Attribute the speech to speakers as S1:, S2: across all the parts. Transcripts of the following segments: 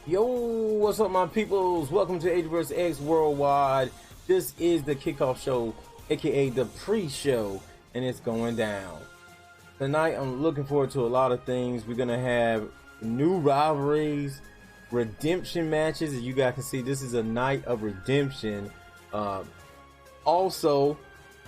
S1: Yo, what's up, my peoples? Welcome to ADG Universe Ex Worldwide. This is the Kickoff show, aka the pre-show, and it's going down. Tonight, I'm looking forward to a lot of things. We're gonna have new rivalries, redemption matches. As you guys can see, this is a night of redemption. Also,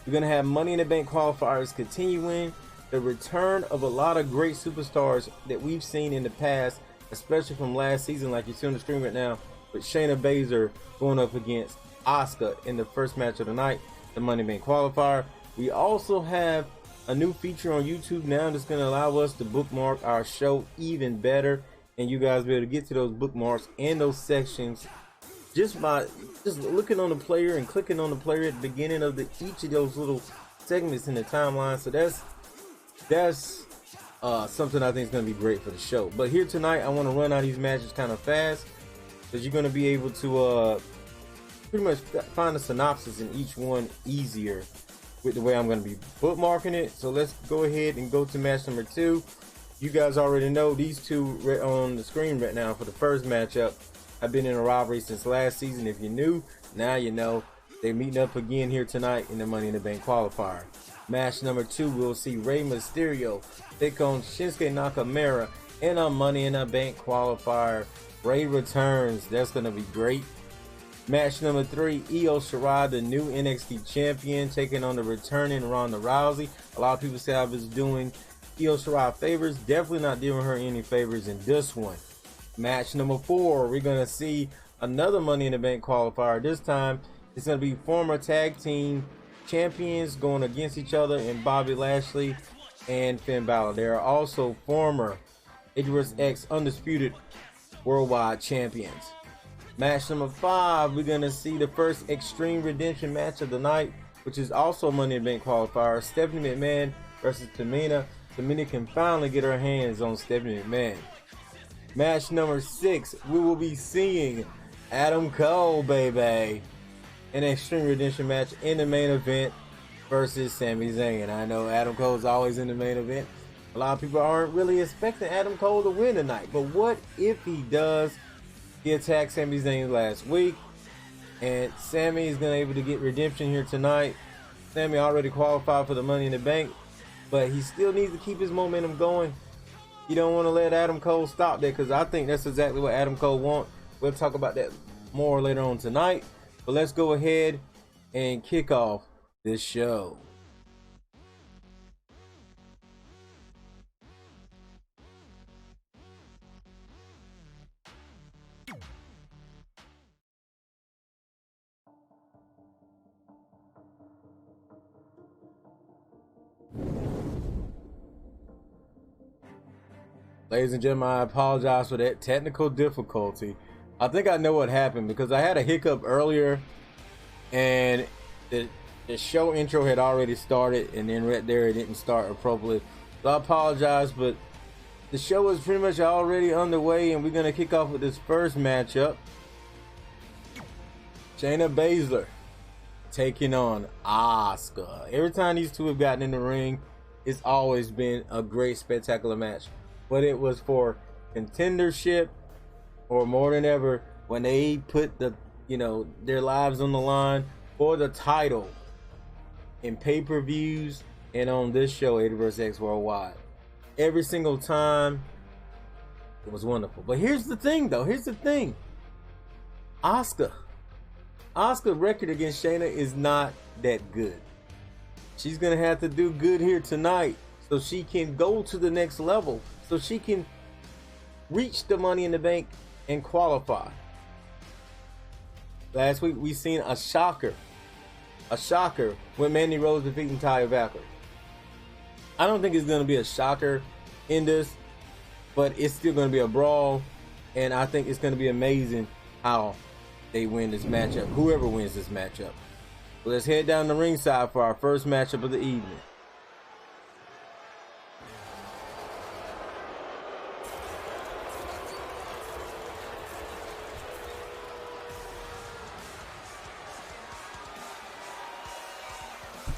S1: we're gonna have Money in the Bank qualifiers continuing. The return of a lot of great superstars that we've seen in the past, especially from last season, like you see on the screen right now, with Shayna Baszler going up against Asuka in the first match of the night, the Money in the Bank qualifier. We also have a new feature on YouTube now that's going to allow us to bookmark our show even better, and you guys be able to get to those bookmarks and those sections just by looking on the player and clicking on the player at the beginning of each of those little segments in the timeline. So that's something I think is going to be great for the show. But here tonight, I want to run out these matches kind of fast, because you're going to be able to pretty much find a synopsis in each one easier with the way I'm going to be bookmarking it. So let's go ahead and go to match number 2. You guys already know these two right on the screen right now for the first matchup. I've been in a rivalry since last season. If you're new, now you know. They're meeting up again here tonight in the Money in the Bank qualifier. Match number 2, we'll see Mysterio take on Shinsuke Nakamura in a Money in the Bank qualifier. Rey returns. That's going to be great. Match number 3, Shirai, the new NXT champion, taking on the returning Ronda Rousey. A lot of people say I was doing Shirai favors. Definitely not doing her any favors in this one. Match number 4, we're going to see another Money in the Bank qualifier. This time, it's going to be former tag team champions going against each other in Bobby Lashley and Finn Balor. They are also former ADG Universe Ex Undisputed Worldwide Champions. Match number 5, we're going to see the first Extreme Redemption match of the night, which is also Money in the Bank qualifier. Stephanie McMahon versus Tamina. Tamina can finally get her hands on Stephanie McMahon. Match number 6, we will be seeing Adam Cole, baby, an Extreme Redemption match in the main event versus Sami Zayn. I know Adam Cole's always in the main event. A lot of people aren't really expecting Adam Cole to win tonight, but what if he does? He attacked Sami Zayn last week, and Sami is going to be able to get redemption here tonight. Sami already qualified for the Money in the Bank, but he still needs to keep his momentum going. You don't want to let Adam Cole stop there, because I think that's exactly what Adam Cole wants. We'll talk about that more later on tonight. But let's go ahead and kick off this show. Ladies and gentlemen, I apologize for that technical difficulty. I think I know what happened, because I had a hiccup earlier, and the show intro had already started, and then right there it didn't start appropriately. So I apologize, but the show is pretty much already underway, and we're going to kick off with this first matchup. Shayna Baszler taking on Asuka. Every time these two have gotten in the ring, it's always been a great, spectacular match. But it was for contendership, or more than ever, when they put their lives on the line for the title in pay-per-views and on this show, ADG Universe Ex Worldwide. Every single time, it was wonderful. But here's the thing, though. Here's the thing. Asuka's record against Shayna is not that good. She's going to have to do good here tonight so she can go to the next level, so she can reach the Money in the Bank and qualify. Last week we seen a shocker when Mandy Rose defeating Taya Valkyrie. I don't think it's going to be a shocker in this, but it's still going to be a brawl, and I think it's going to be amazing how they win this matchup, whoever wins this matchup. So let's head down the ringside for our first matchup of the evening.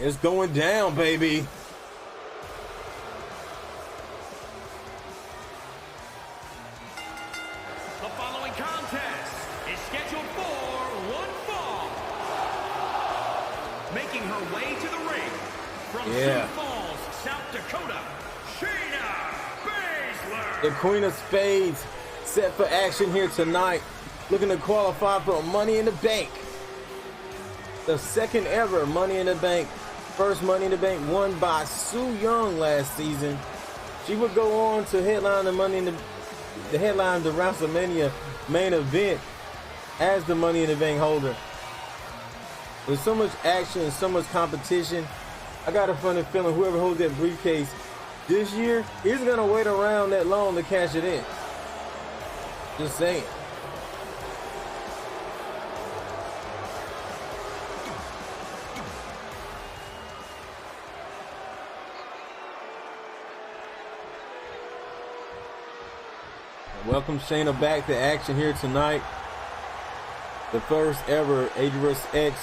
S1: It's going down, baby.
S2: The following contest her way to the ring from Sioux Falls, South Dakota, Shayna Baszler.
S1: The Queen of Spades set for action here tonight, looking to qualify for Money in the Bank. The second ever Money in the Bank. First Money in the Bank won by Su Yung last season. She would go on to headline the headline the WrestleMania main event as the Money in the Bank holder. With so much action and so much competition, I got a funny feeling whoever holds that briefcase this year is gonna wait around that long to cash it in. Just saying. Welcome Shayna back to action here tonight. The first ever ADG Universe Ex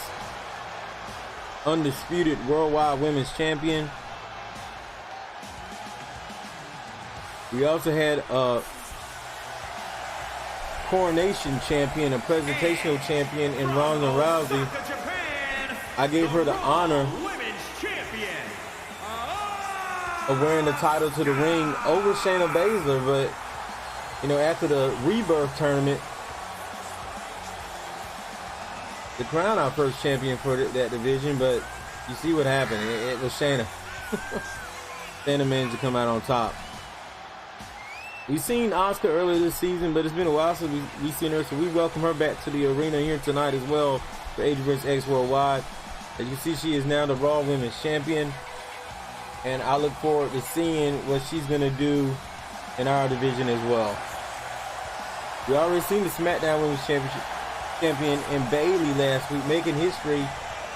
S1: undisputed worldwide women's champion. We also had a coronation champion, a presentational champion in Ronda Rousey. I gave her the honor of wearing the title to the ring over Shayna Baszler, but you know, after the Rebirth tournament, to crown our first champion for that division, but you see what happened. It was Shayna. Shayna managed to come out on top. We've seen Asuka earlier this season, but it's been a while since we've seen her, so we welcome her back to the arena here tonight as well for ADG Universe Ex Worldwide. As you see, she is now the Raw Women's Champion, and I look forward to seeing what she's going to do in our division as well. We already seen the SmackDown Women's Champion in Bayley last week, making history,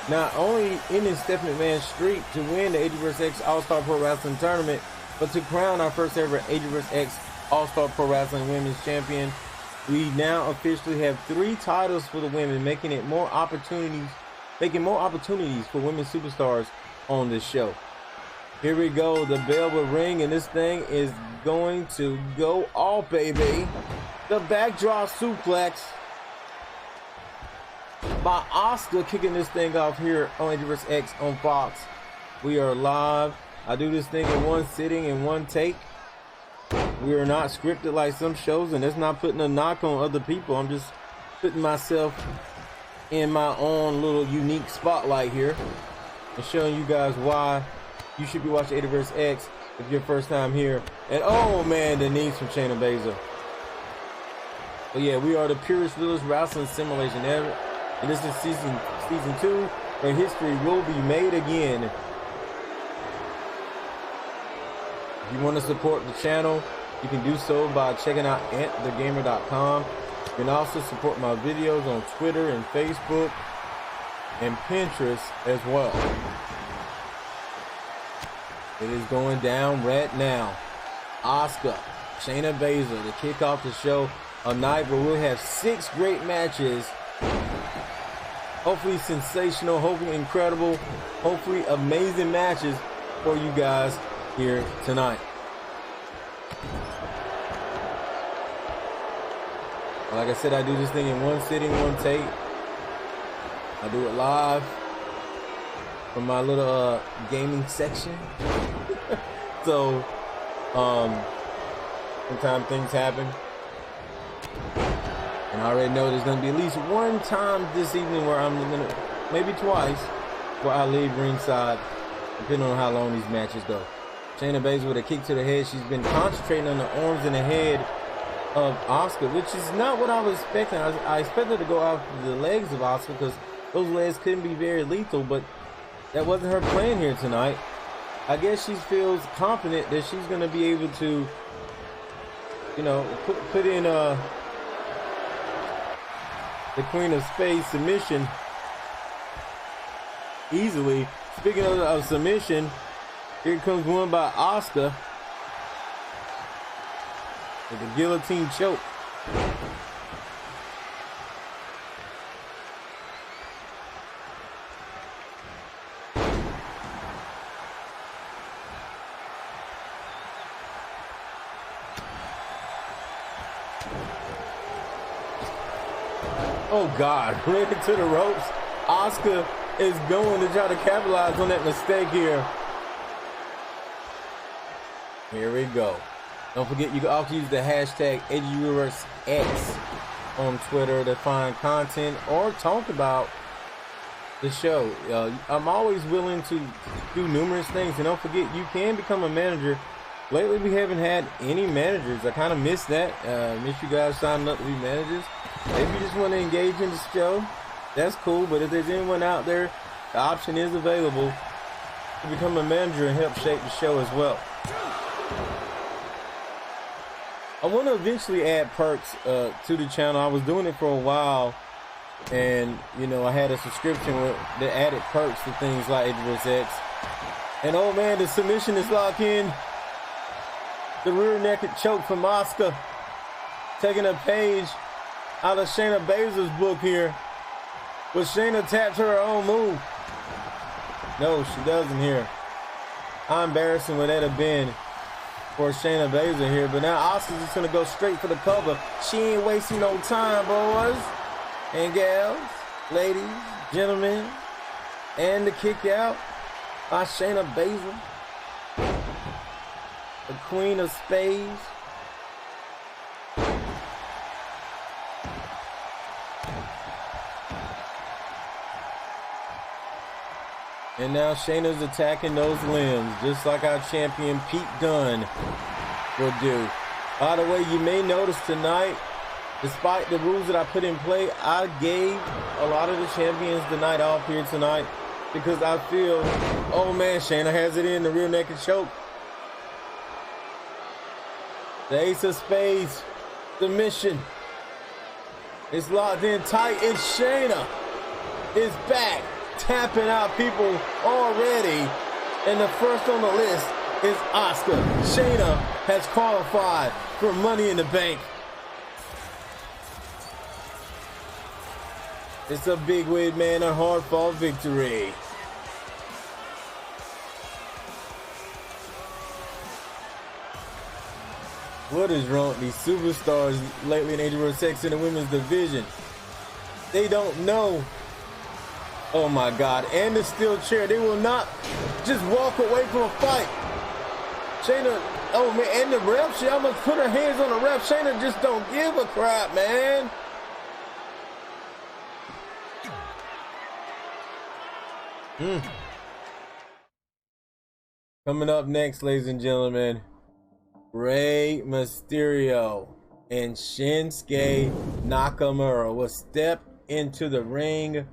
S1: not only ending Stephanie McMahon's streak to win the ADG Universe Ex All-Star Pro Wrestling Tournament, but to crown our first ever ADG Universe Ex All-Star Pro Wrestling Women's Champion. We now officially have 3 titles for the women, making more opportunities for women superstars on this show. Here we go. The bell will ring, and this thing is going to go off, baby. The backdrop suplex by Asuka, kicking this thing off here on ADG Universe Ex on Fox. We are live. I do this thing in one sitting, in one take. We are not scripted like some shows, and that's not putting a knock on other people. I'm just putting myself in my own little unique spotlight here and showing you guys why you should be watching ADG Universe Ex if your first time here. And oh man, the knees from Shayna Baszler. But yeah, we are the purest, realest wrestling simulation ever. And this is season 2, where history will be made again. If you want to support the channel, you can do so by checking out AntDaGamer.com. You can also support my videos on Twitter and Facebook and Pinterest as well. It is going down right now. Asuka, Shayna Baszler to kick off the show. A night where we'll have 6 great matches. Hopefully sensational, hopefully incredible, hopefully amazing matches for you guys here tonight. Like I said, I do this thing in one sitting, one take. I do it live from my little gaming section. So sometimes things happen, and I already know there's gonna be at least one time this evening where I'm gonna, maybe twice, where I leave ringside, depending on how long these matches go. Shayna Baszler with a kick to the head. She's been concentrating on the arms and the head of Asuka, which is not what I was expecting. I expected to go after the legs of Asuka because those legs couldn't be very lethal, but that wasn't her plan here tonight. I guess she feels confident that she's going to be able to, you know, put in the Queen of Spades submission easily. Speaking of submission, here comes one by Asuka with a guillotine choke. Oh God, ran into the ropes. Asuka is going to try to capitalize on that mistake here. Here we go. Don't forget, you can also use the hashtag ADG Universe Ex on Twitter to find content or talk about the show. I'm always willing to do numerous things, and don't forget, you can become a manager. Lately, we haven't had any managers. I kind of miss that. Miss you guys signing up to be managers. If you just want to engage in the show, that's cool. But if there's anyone out there, the option is available to become a manager and help shape the show as well. I want to eventually add perks to the channel. I was doing it for a while, and you know, I had a subscription with the added perks to things like ADG Ex. And oh man, the submission is locked in. The rear naked choke from Asuka, taking a page out of Shayna Baszler's book here. But Shayna taps her own move. No, she doesn't here. How embarrassing would that have been for Shayna Baszler here? But now Asuka's just gonna go straight for the cover. She ain't wasting no time, boys and gals, ladies, gentlemen, and the kick out by Shayna Baszler, the Queen of Spades. And now Shayna's attacking those limbs, just like our champion Pete Dunne will do. By the way, you may notice tonight, despite the rules that I put in play, I gave a lot of the champions the night off here tonight because I feel, oh man, Shayna has it in the rear naked choke. The Ace of Spades, the mission is locked in tight, and Shayna is back, tapping out people already. And the first on the list is Asuka. Shayna has qualified for Money in the Bank. It's a big win, man, a hard-fought victory. What is wrong with these superstars lately in ADG Universe Ex in the women's division? They don't know. Oh my God, and the steel chair. They will not just walk away from a fight. Shayna, oh man, and the ref, she almost put her hands on the ref. Shayna just don't give a crap, man. Coming up next, ladies and gentlemen, Rey Mysterio and Shinsuke Nakamura will step into the ring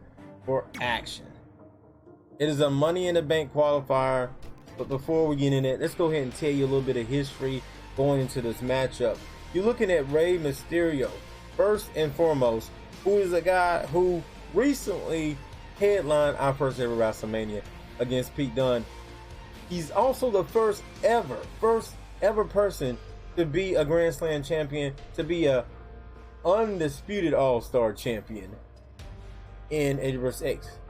S1: for action. It is a Money in the Bank qualifier, but before we get in it, let's go ahead and tell you a little bit of history going into this matchup. You're looking at Rey Mysterio, first and foremost, who is a guy who recently headlined our first ever WrestleMania against Pete Dunne. He's also the first ever person to be a Grand Slam champion, to be a undisputed All-Star champion in ADG Universe Ex,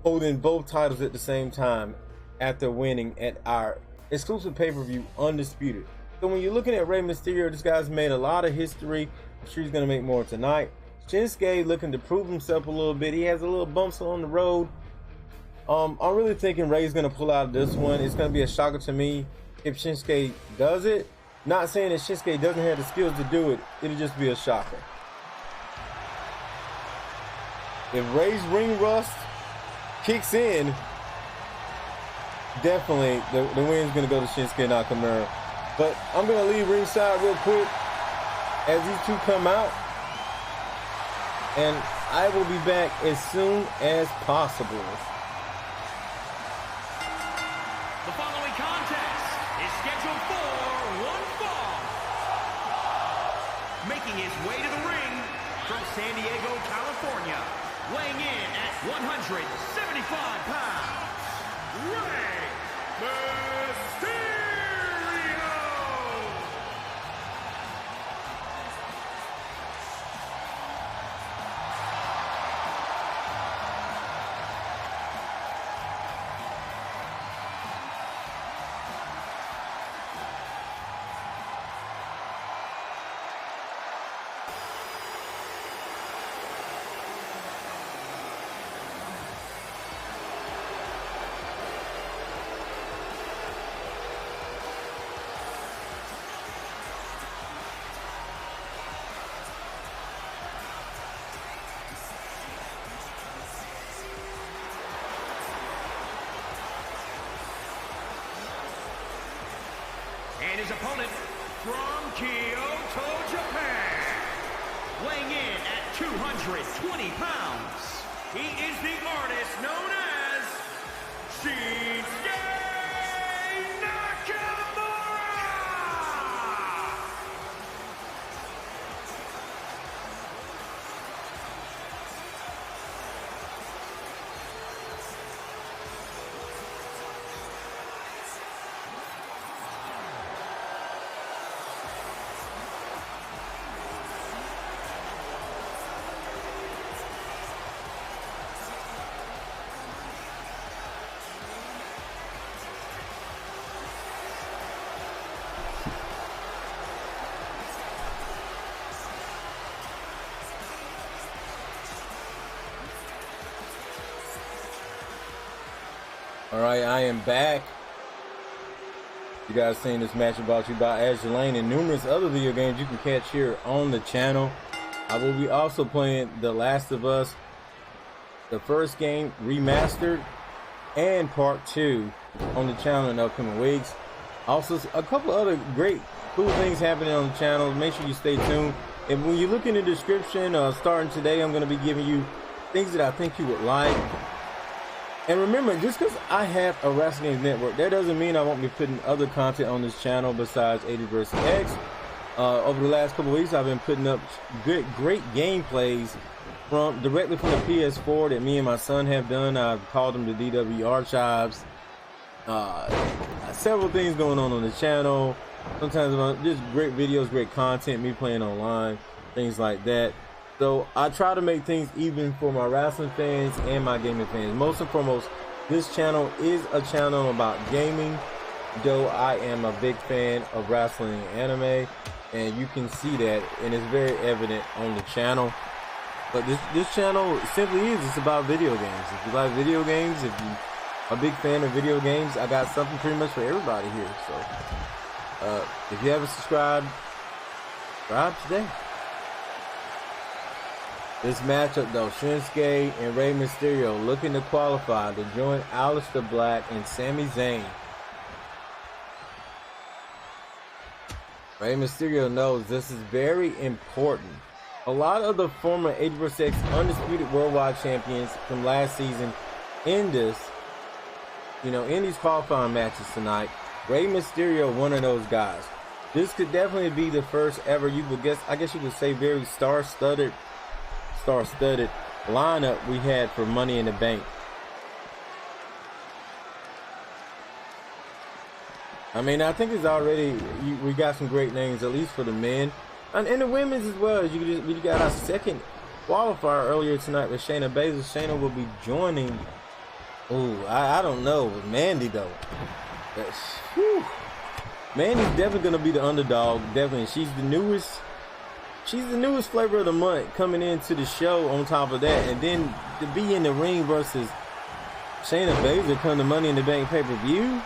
S1: holding both titles at the same time after winning at our exclusive pay-per-view, Undisputed. So when you're looking at Rey Mysterio, this guy's made a lot of history. I'm sure he's going to make more tonight. Shinsuke looking to prove himself a little bit. He has a little bumps on the road. I'm really thinking Rey's going to pull out of this one. It's going to be a shocker to me if Shinsuke does it. Not saying that Shinsuke doesn't have the skills to do it. It'll just be a shocker. If Rey's ring rust kicks in, definitely the win's going to go to Shinsuke Nakamura. But I'm going to leave ringside real quick as these two come out. And I will be back as soon as possible.
S2: The following contest is scheduled for one fall. Making his way to the ring from San Diego, California, weighing in at 175 pounds, Rey Mysterio! his opponent from Kyoto, Japan, weighing in at 220 pounds, he is the artist known as Shinsuke Nakamura!
S1: All right, I am back. You guys seen this match brought to you by Azure Lane and numerous other video games you can catch here on the channel. I will be also playing The Last of Us, the first game remastered, and part 2 on the channel in the upcoming weeks. Also, a couple other great, cool things happening on the channel. Make sure you stay tuned. And when you look in the description, starting today, I'm going to be giving you things that I think you would like. And remember, just because I have a Wrestling Games Network, that doesn't mean I won't be putting other content on this channel besides ADG Universe Ex. Over the last couple of weeks, I've been putting up great gameplays directly from the PS4 that me and my son have done. I've called them the DW Archives. Several things going on the channel. Sometimes just great videos, great content, me playing online, things like that. So I try to make things even for my wrestling fans and my gaming fans. Most and foremost, this channel is a channel about gaming, though I am a big fan of wrestling and anime, and you can see that, and it's very evident on the channel. But this channel simply is, it's about video games. If you like video games, if you're a big fan of video games, I got something pretty much for everybody here. So if you haven't subscribed, subscribe today. This matchup though, Shinsuke and Rey Mysterio looking to qualify to join Aleister Black and Sami Zayn. Rey Mysterio knows this is very important. A lot of the former ADG Universe Ex undisputed worldwide champions from last season in this, in these qualifying matches tonight. Rey Mysterio, one of those guys. This could definitely be the first ever, I guess you could say, very star-studded lineup we had for Money in the Bank. I mean, I think it's already, we got some great names, at least for the men. And the women's as well. We got our second qualifier earlier tonight with Shayna Baszler. Shayna will be joining, I don't know, with Mandy though. Mandy's definitely going to be the underdog, definitely. She's the newest flavor of the month coming into the show on top of that. And then to be in the ring versus Shayna Baszler come to Money in the Bank pay-per-view.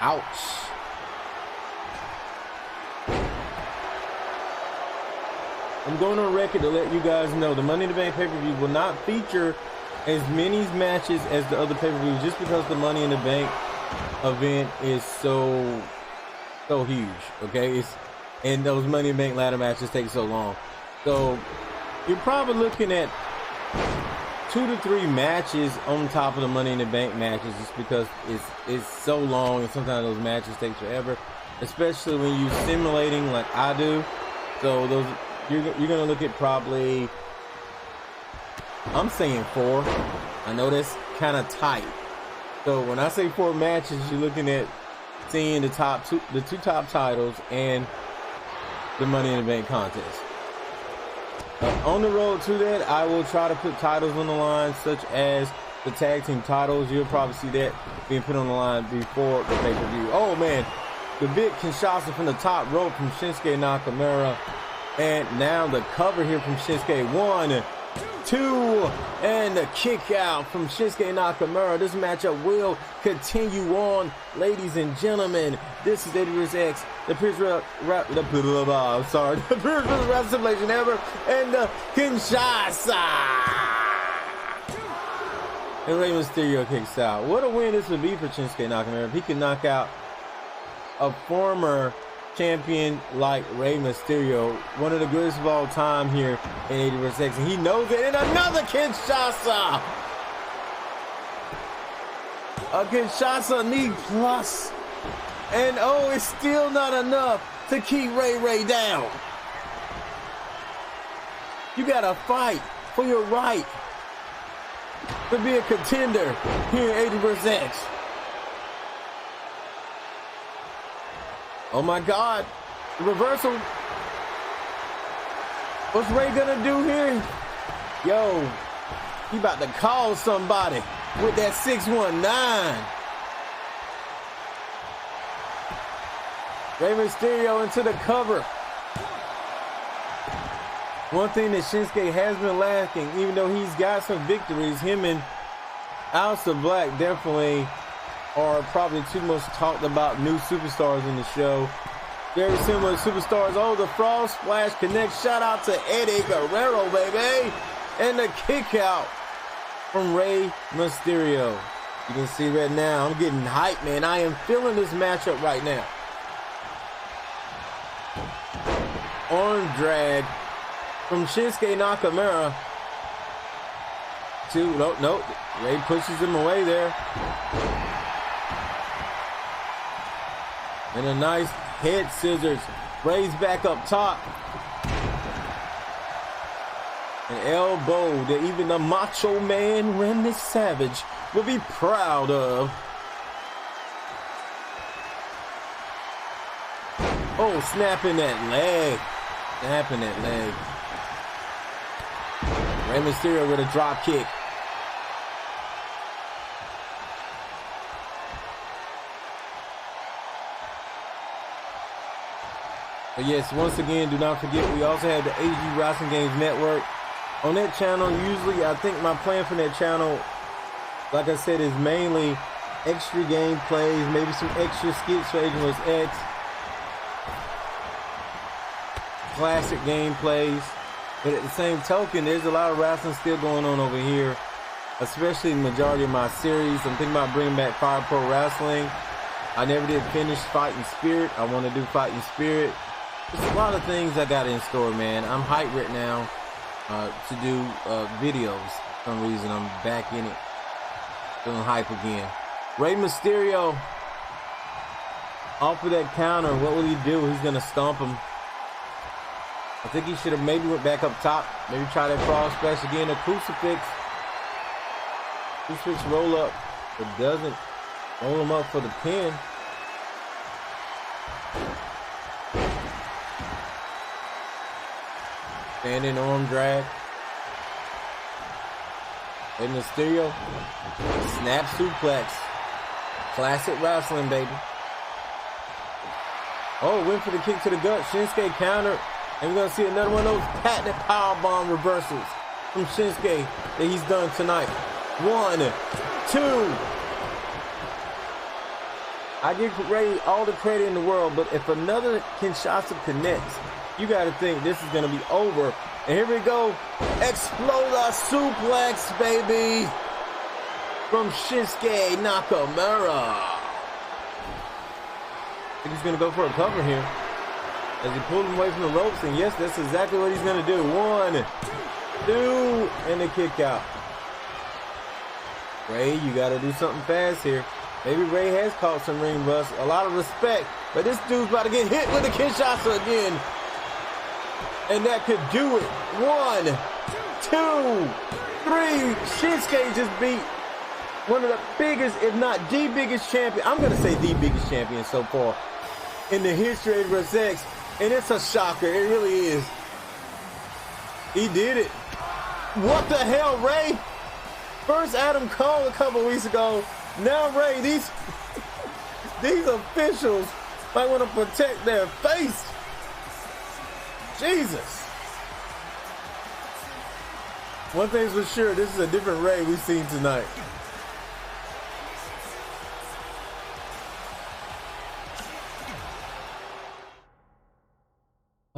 S1: Ouch. I'm going on record to let you guys know the Money in the Bank pay-per-view will not feature as many matches as the other pay-per-views just because the Money in the Bank event is so huge, okay? And those Money in the Bank ladder matches take so long. So you're probably looking at 2 to 3 matches on top of the Money in the Bank matches just because it's so long and sometimes those matches take forever, especially when you're simulating like I do. So those you're gonna look at probably, I'm saying 4. I know that's kind of tight. So when I say 4 matches, you're looking at seeing the two top titles and the Money in the Bank contest. On the road to that, I will try to put titles on the line, such as the tag team titles. You'll probably see that being put on the line before the pay-per-view. Oh man, the big Kinshasa from the top rope from Shinsuke Nakamura. And now the cover here from Shinsuke. 1, 2, and the kick out from Shinsuke Nakamura. This matchup will continue on, ladies and gentlemen. This is ADG Universe Ex, the purest wrestling simulation ever, and the Kinshasa. And Rey Mysterio kicks out. What a win this would be for Shinsuke Nakamura if he could knock out a former champion like Rey Mysterio, one of the greatest of all time here in ADG Universe Ex, and he knows it. And another Kinshasa! A Kinshasa knee plus. And oh, it's still not enough to keep Ray down. You gotta fight for your right to be a contender here in ADG Universe Ex. Oh my God, the reversal. What's Ray gonna do here? Yo, he about to call somebody with that 619. Rey Mysterio into the cover. One thing that Shinsuke has been lacking, even though he's got some victories, him and Aleister Black definitely are probably two most talked about new superstars in the show. Very similar superstars. Oh, the Frog Splash connects. Shout out to Eddie Guerrero, baby. And the kick out from Rey Mysterio. You can see right now, I'm getting hyped, man. I am feeling this matchup right now. Arm drag from Shinsuke Nakamura to, nope. Rey pushes him away there. And a nice head scissors. Rey's back up top. An elbow that even the Macho Man Randy Savage will be proud of. Oh, snapping that leg. Snapping that leg. Rey Mysterio with a drop kick. But yes, once again, do not forget, we also have the ADG Wrestling Games Network. On that channel, usually, I think my plan for that channel, like I said, is mainly extra gameplays, maybe some extra skits for ADG Universe Ex, classic gameplays. But at the same token, there's a lot of wrestling still going on over here, especially the majority of my series. I'm thinking about bringing back Fire Pro Wrestling. I never did finish Fighting Spirit. I want to do Fighting Spirit. There's a lot of things I got in store, man. I'm hyped right now to do videos. For some reason, I'm back in it. Feeling hype again. Rey Mysterio off of that counter. What will he do? He's going to stomp him. I think he should have maybe went back up top. Maybe try that Frog Splash again. A crucifix. Crucifix roll up. But doesn't roll him up for the pin. Standing arm drag. Rey Mysterio. Snap suplex. Classic wrestling, baby. Oh, went for the kick to the gut. Shinsuke counter. And we're going to see another one of those patented powerbomb reversals from Shinsuke that he's done tonight. 1, 2. I give Rey all the credit in the world, but if another Kinshasa connects, you got to think this is going to be over. And here we go. Exploder suplex, baby. From Shinsuke Nakamura. I think he's going to go for a cover here. As he pulled him away from the ropes, and yes, that's exactly what he's going to do. 1, 2, and the kick out. Rey, you got to do something fast here. Maybe Rey has caught some ring rust. A lot of respect, but this dude's about to get hit with the Kinshasa again. And that could do it. 1, 2, 3. Shinsuke just beat one of the biggest, if not the biggest champion. I'm going to say the biggest champion so far in the history of ADG Universe Ex. And it's a shocker. It really is. He did it. What the hell, Rey? First Adam Cole a couple weeks ago. Now Rey, these officials might want to protect their face. Jesus. One thing's for sure, this is a different Rey we've seen tonight.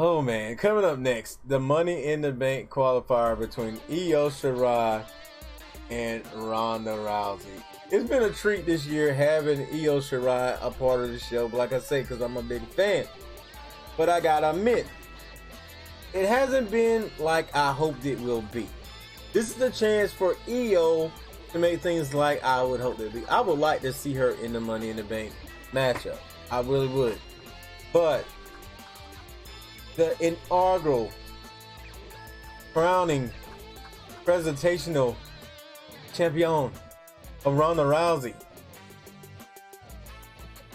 S1: Oh man, coming up next, the Money in the Bank qualifier between Io Shirai and Ronda Rousey. It's been a treat this year having Io Shirai a part of the show. But like I say, because I'm a big fan. But I gotta admit, it hasn't been like I hoped it will be. This is the chance for Io to make things like I would hope they'd be. I would like to see her in the Money in the Bank matchup. I really would. But the inaugural, crowning, presentational champion of Ronda Rousey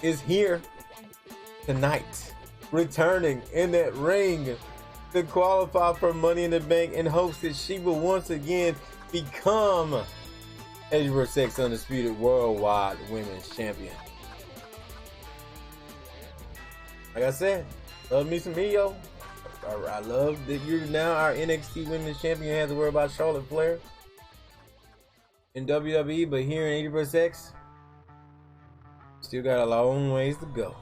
S1: is here tonight, returning in that ring to qualify for Money in the Bank in hopes that she will once again become ADG Universe Ex Undisputed Worldwide Women's Champion. Like I said, love me some Io. I love that you're now our NXT Women's Champion. You have to worry about Charlotte Flair in WWE, but here in ADG Universe Ex, still got a long ways to go.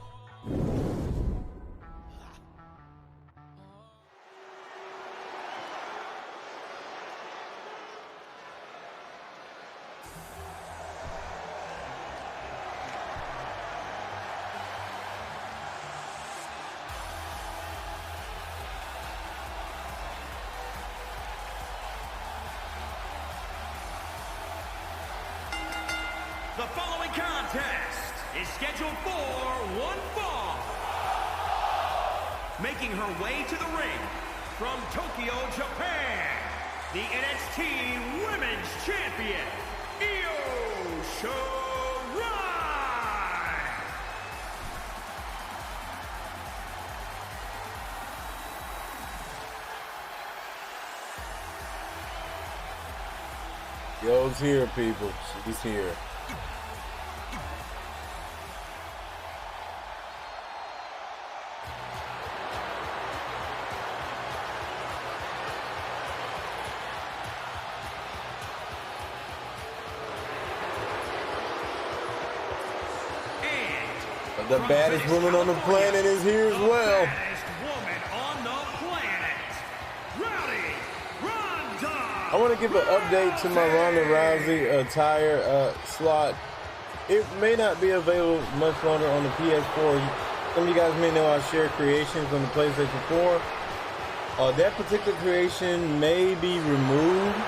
S2: The following contest is scheduled for one fall. Making her way to the ring from Tokyo, Japan, the NXT Women's Champion, Io Shirai.
S1: Io's here, people. She's here. The baddest woman on the planet is here as well.
S2: Baddest woman on the planet, Ronda.
S1: I want to give an update to my Ronda Rousey attire slot. It may not be available much longer on the PS4. Some of you guys may know I share creations on the PlayStation 4. That particular creation may be removed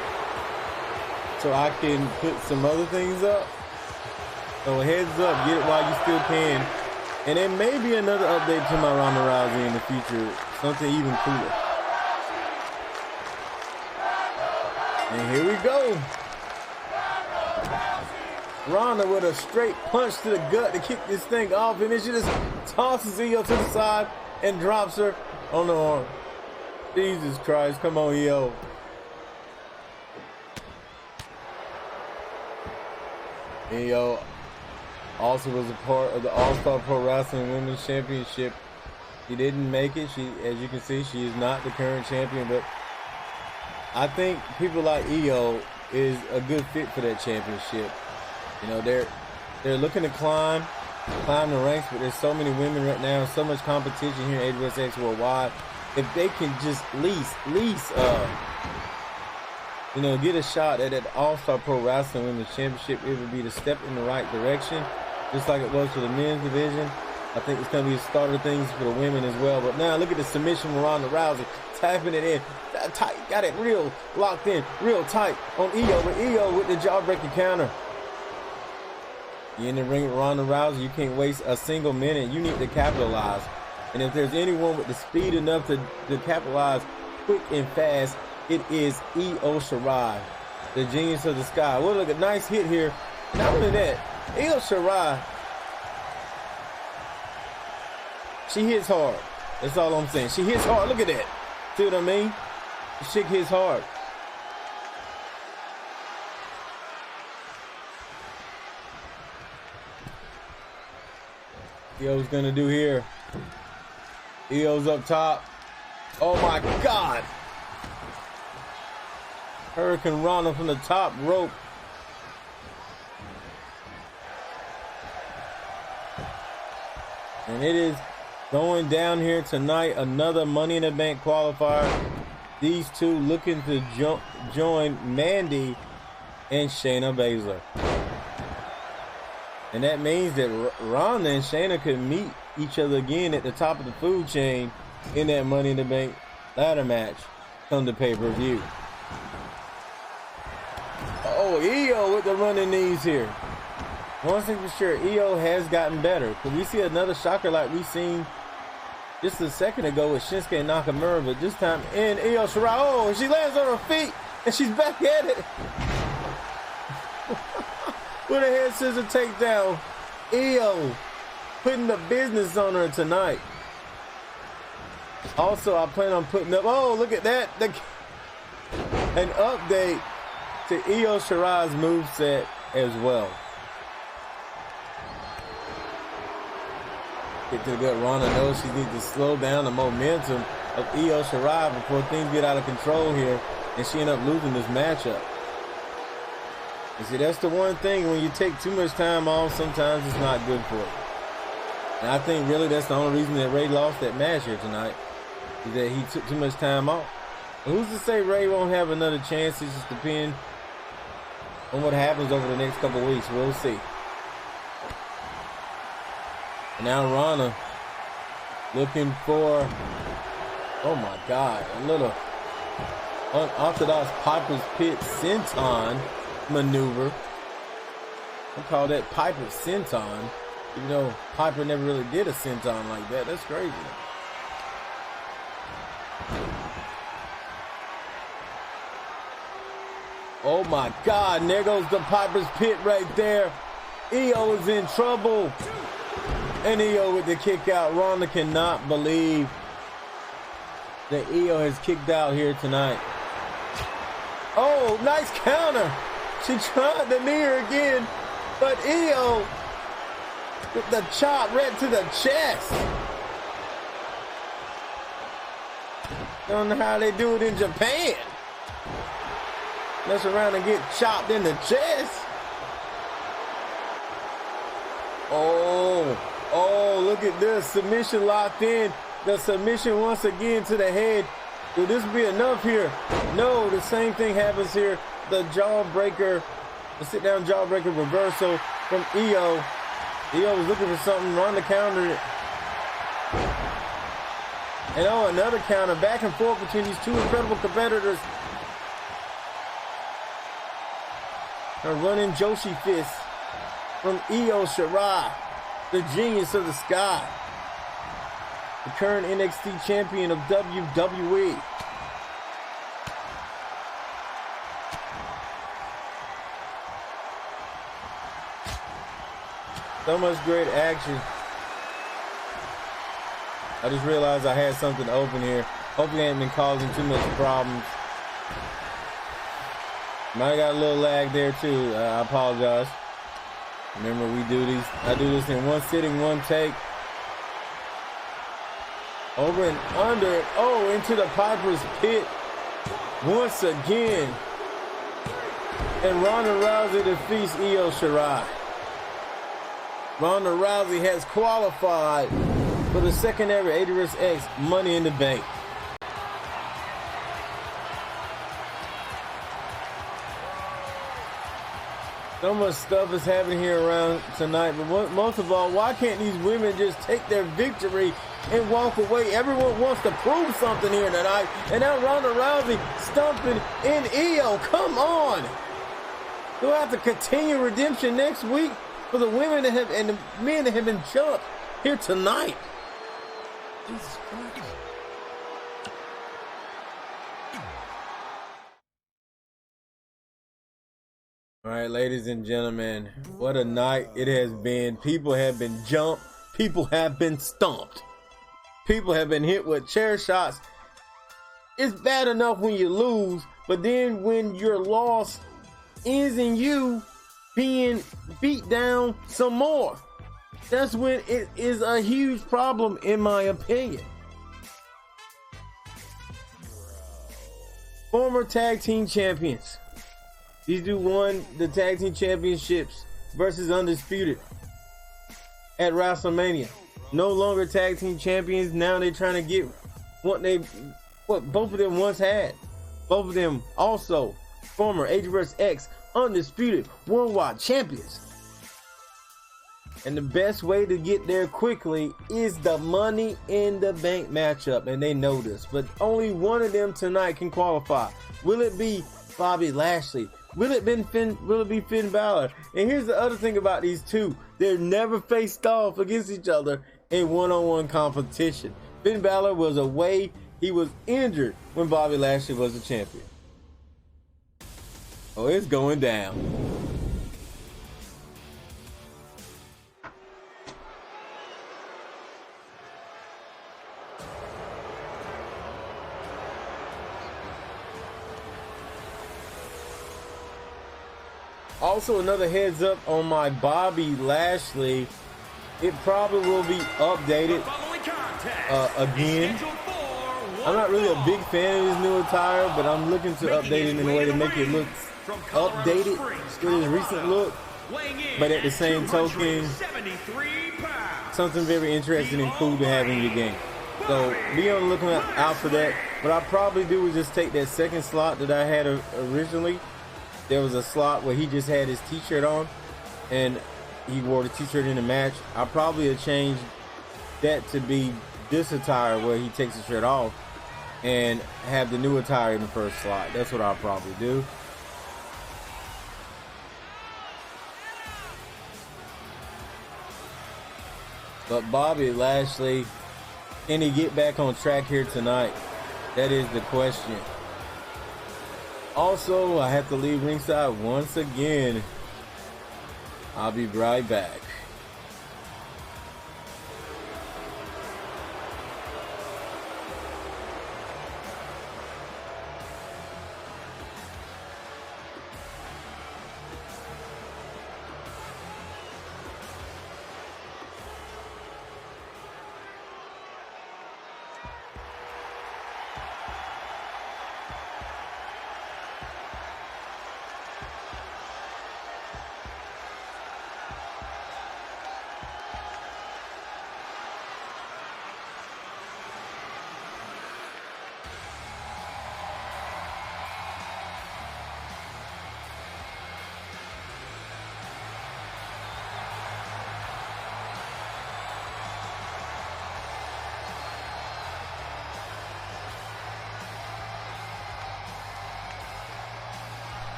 S1: so I can put some other things up. So heads up, get it while you still can. And there may be another update to my Ronda Rousey in the future, something even cooler. And here we go. Ronda with a straight punch to the gut to kick this thing off, and then she just tosses Io to the side and drops her on the arm. Jesus Christ, come on, Io. Io also was a part of the All-Star Pro Wrestling Women's Championship. She didn't make it. She, as you can see, she is not the current champion, but I think people like Io is a good fit for that championship. You know, they're looking to climb the ranks, but there's so many women right now, so much competition here at ADG Universe Ex Worldwide. If they can just least you know, get a shot at that All-Star Pro Wrestling Women's Championship, it would be the step in the right direction, just like it was for the men's division. I think it's going to be a start of things for the women as well. But now look at the submission from Ronda Rousey, tapping it in, tight, got it real locked in, real tight on Io, but Io with the jawbreaker counter. You're in the ring with Ronda Rousey, you can't waste a single minute. You need to capitalize. And if there's anyone with the speed enough to capitalize quick and fast, it is Io Shirai, the genius of the sky. Well, look, a nice hit here. Not only that, Io Shirai, she hits hard. That's all I'm saying. She hits hard. Look at that. See what I mean? The chick hits hard. Io's gonna do here. Io's up top. Oh my God. Hurricane Ronda from the top rope. And it is going down here tonight. Another Money in the Bank qualifier. These two looking to join Mandy and Shayna Baszler. And that means that Ronda and Shayna could meet each other again at the top of the food chain in that Money in the Bank ladder match come the pay-per-view. Oh, Io with the running knees here. One thing for sure, Io has gotten better. Because we see another shocker like we seen just a second ago with Shinsuke and Nakamura, but this time in Io Shirai. Oh, she lands on her feet and she's back at it. With a head scissor takedown. Io putting the business on her tonight. Also, I plan on putting up, oh, look at that. An update to Io Shirai's moveset as well. Get to the gut. Ronda knows she needs to slow down the momentum of Io Shirai before things get out of control here and she end up losing this matchup. You see, that's the one thing, when you take too much time off, sometimes it's not good for you. And I think really that's the only reason that Ray lost that match here tonight, is that he took too much time off. But who's to say Ray won't have another chance? It just depends on what happens over the next couple of weeks. We'll see. And now Ronda looking for, oh my God, a little unorthodox Piper's Pit senton maneuver. I call that Piper's senton. You know, Piper never really did a senton like that. That's crazy. Oh my God, and there goes the Piper's Pit right there. Io is in trouble. And Io with the kick out. Ronda cannot believe that Io has kicked out here tonight. Oh, nice counter. She tried to knee her again, but Io with the chop right to the chest. Don't know how they do it in Japan. Mess around and get chopped in the chest. Oh, look at this. Submission locked in. The submission once again to the head. Will this be enough here? No, the same thing happens here. The jawbreaker, the sit-down jawbreaker reversal from Io. Io was looking for something. Ronda countered it. And oh, another counter. Back and forth between these two incredible competitors. A running Joshi fist from Io Shirai, the genius of the sky, the current NXT champion of WWE. So much great action. I just realized I had something open here. Hopefully I ain't been causing too much problems. Might have got a little lag there too. I apologize. Remember, I do this in one sitting, one take. Over and under it. Oh, into the Piper's Pit once again. And Ronda Rousey defeats Io Shirai. Ronda Rousey has qualified for the second ever ADG Universe Ex Money in the Bank. So much stuff is happening here around tonight, but most of all, why can't these women just take their victory and walk away? Everyone wants to prove something here tonight, and now Ronda Rousey stumping in Io. Come on! Do I have to continue redemption next week for the women that have and the men that have been jumped here tonight? Jesus Christ. All right, ladies and gentlemen, what a night it has been. People have been jumped. People have been stomped. People have been hit with chair shots. It's bad enough when you lose, but then when your loss ends in you being beat down some more, that's when it is a huge problem, in my opinion. Former tag team champions. These two won the tag team championships versus Undisputed at WrestleMania. No longer tag team champions. Now they're trying to get what both of them once had. Both of them also former ADG Universe Ex Undisputed Worldwide Champions. And the best way to get there quickly is the Money in the Bank matchup, and they know this. But only one of them tonight can qualify. Will it be Bobby Lashley? Will it be Finn Balor? And here's the other thing about these two. They're never faced off against each other in one-on-one competition. Finn Balor was away. He was injured when Bobby Lashley was the champion. Oh, it's going down. Also, another heads up on my Bobby Lashley. It probably will be updated again. I'm not really a big fan of his new attire, but I'm looking to update it in a way to make it look updated to his recent look. But at the same token, something very interesting and cool to have in your game. So be on the lookout out for that. What I probably do is just take that second slot that I had originally. There was a slot where he just had his t-shirt on and he wore the t-shirt in the match. I probably have changed that to be this attire where he takes his shirt off and have the new attire in the first slot. That's what I'll probably do. But Bobby Lashley, can he get back on track here tonight? That is the question. Also, I have to leave ringside once again. I'll be right back.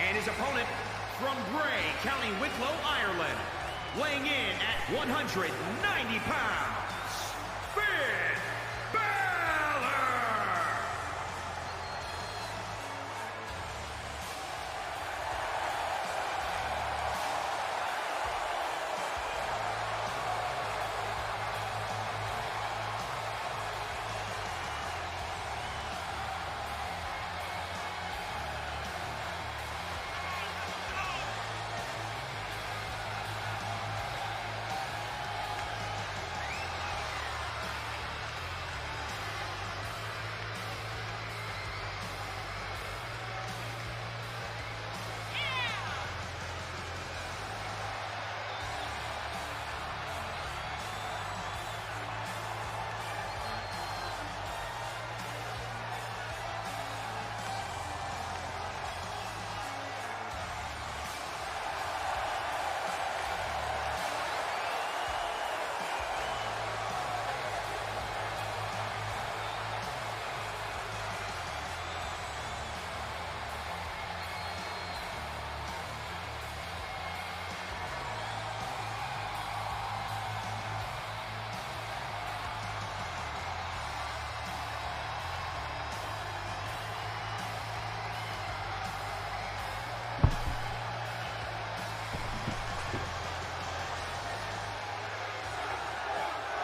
S2: And his opponent from Bray, County Wicklow, Ireland, weighing in at 190 pounds, Finn Balor!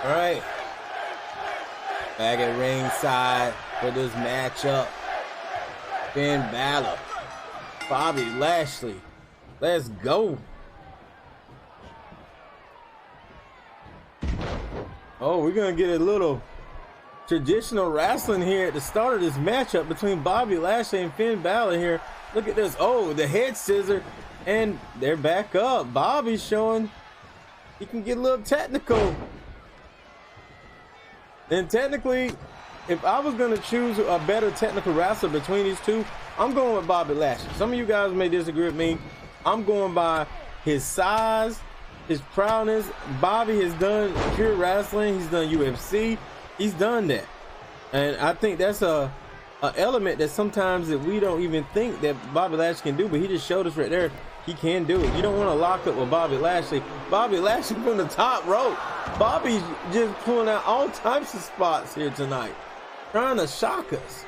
S1: All right, back at ringside for this matchup. Finn Balor, Bobby Lashley. Let's go. Oh, we're gonna get a little traditional wrestling here at the start of this matchup between Bobby Lashley and Finn Balor here. Look at this. Oh, the head scissor, and they're back up. Bobby's showing he can get a little technical. And technically, if I was going to choose a better technical wrestler between these two, I'm going with Bobby Lashley. Some of you guys may disagree with me. I'm going by his size, his prowess. Bobby has done pure wrestling. He's done UFC. He's done that. And I think that's a element that sometimes that we don't even think that Bobby Lashley can do, but he just showed us right there he can do it. You don't want to lock up with Bobby Lashley. Bobby Lashley from the top rope. Bobby's just pulling out all types of spots here tonight, trying to shock us.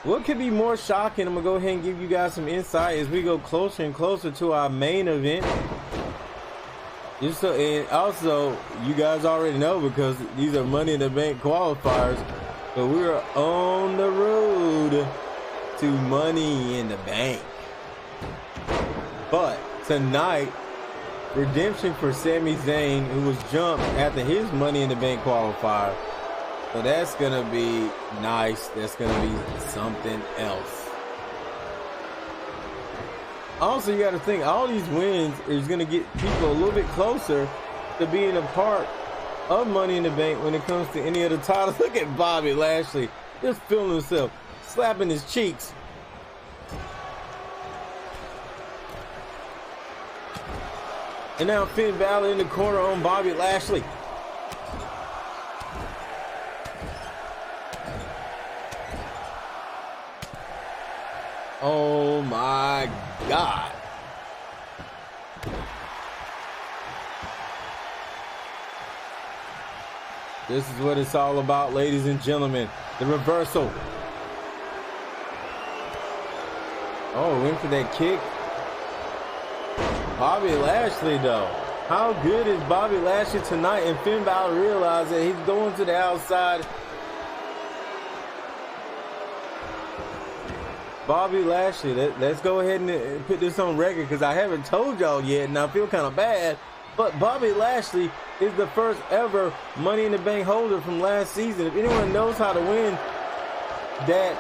S1: What could be more shocking? I'm gonna go ahead and give you guys some insight as we go closer and closer to our main event. And also, you guys already know because these are Money in the Bank qualifiers, but we're on the road to Money in the Bank. But tonight, redemption for Sami Zayn, who was jumped after his Money in the Bank qualifier. So that's gonna be nice. That's gonna be something else. Also, you got to think all these wins is gonna get people a little bit closer to being a part of Money in the Bank when it comes to any of the titles. Look at Bobby Lashley just feeling himself, slapping his cheeks. And now Finn Balor in the corner on Bobby Lashley. Oh my God. This is what it's all about, ladies and gentlemen. The reversal. Oh, went for that kick. Bobby Lashley, though. How good is Bobby Lashley tonight? And Finn Balor realized that he's going to the outside. Bobby Lashley, let's go ahead and put this on record because I haven't told y'all yet and I feel kind of bad. But Bobby Lashley is the first ever Money in the Bank holder from last season. If anyone knows how to win that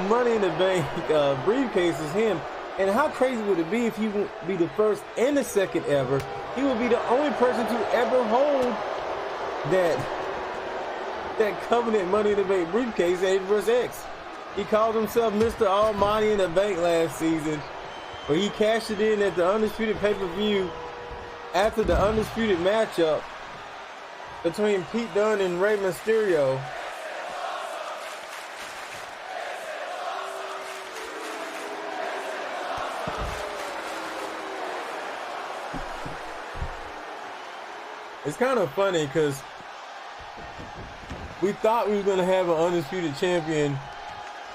S1: Money in the Bank briefcase, is him. And how crazy would it be if he would be the first and the second ever? He would be the only person to ever hold that covenant Money in the Bank briefcase at ADG Universe Ex. He called himself Mr. Almighty in the Bank last season, but he cashed it in at the Undisputed pay-per-view after the Undisputed matchup between Pete Dunne and Rey Mysterio. It's kind of funny because we thought we were going to have an Undisputed champion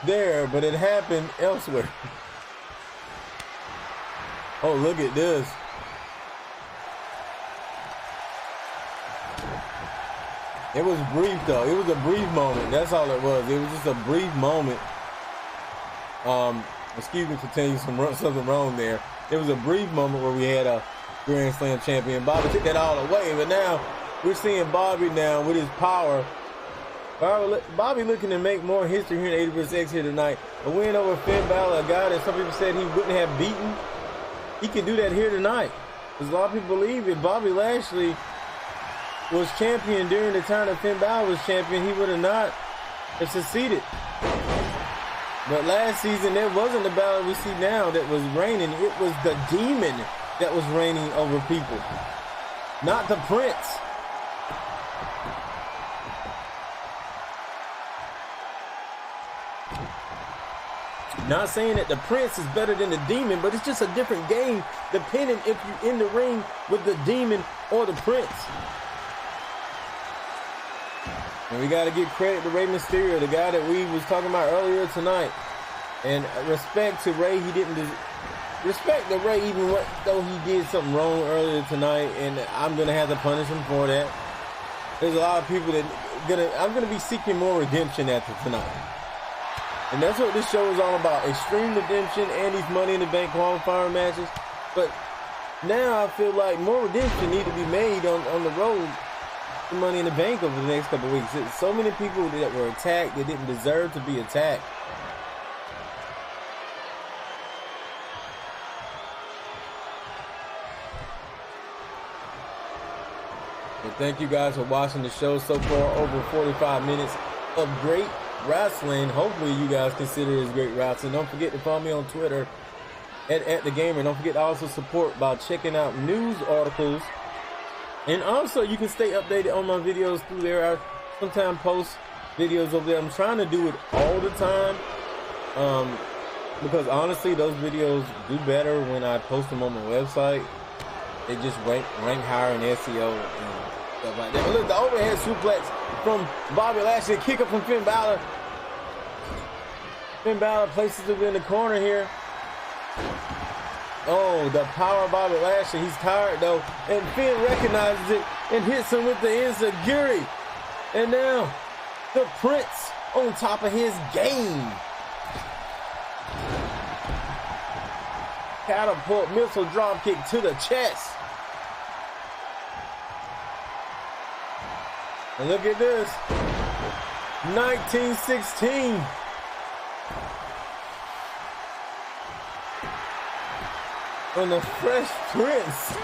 S1: there, but it happened elsewhere. Oh, look at this. It was brief though. It was a brief moment. That's all it was. It was just a brief moment. Excuse me for telling you something wrong there. It was a brief moment where we had a Grand Slam champion. Bobby took that all away, but now we're seeing Bobby now with his power. Bobby looking to make more history here in ADG Universe Ex here tonight. A win over Finn Balor, a guy that some people said he wouldn't have beaten. He can do that here tonight. Because a lot of people believe if Bobby Lashley was champion during the time that Finn Balor was champion, he would have not have succeeded. But last season, there wasn't the Balor we see now that was reigning. It was the demon that was reigning over people, not the prince. Not saying that the prince is better than the demon, but it's just a different game depending if you're in the ring with the demon or the prince. And we got to give credit to Rey Mysterio, the guy that we was talking about earlier tonight. And respect to Rey, respect to Rey even though he did something wrong earlier tonight, and I'm gonna have to punish him for that. There's a lot of people that I'm gonna be seeking more redemption after tonight. And that's what this show is all about. Extreme redemption and these Money in the Bank qualifier matches. But now I feel like more redemption need to be made on the road to Money in the Bank over the next couple of weeks. There's so many people that were attacked that didn't deserve to be attacked. But thank you guys for watching the show so far. Over 45 minutes of great wrestling. Hopefully you guys consider it as great wrestling. Don't forget to follow me on Twitter at AntDaGamer. Don't forget to also support by checking out news articles. And also, you can stay updated on my videos through there. I sometimes post videos over there. I'm trying to do it all the time. Because honestly, those videos do better when I post them on my website. They just rank higher in SEO and stuff like that. But look, the overhead suplex from Bobby Lashley, kick up from Finn Balor. Finn Balor places it in the corner here. Oh, the power of Bobby Lashley. He's tired though, and Finn recognizes it and hits him with the enziguri. And now, the Prince on top of his game. Catapult missile drop kick to the chest. And look at this. 1916. From the Fresh Prince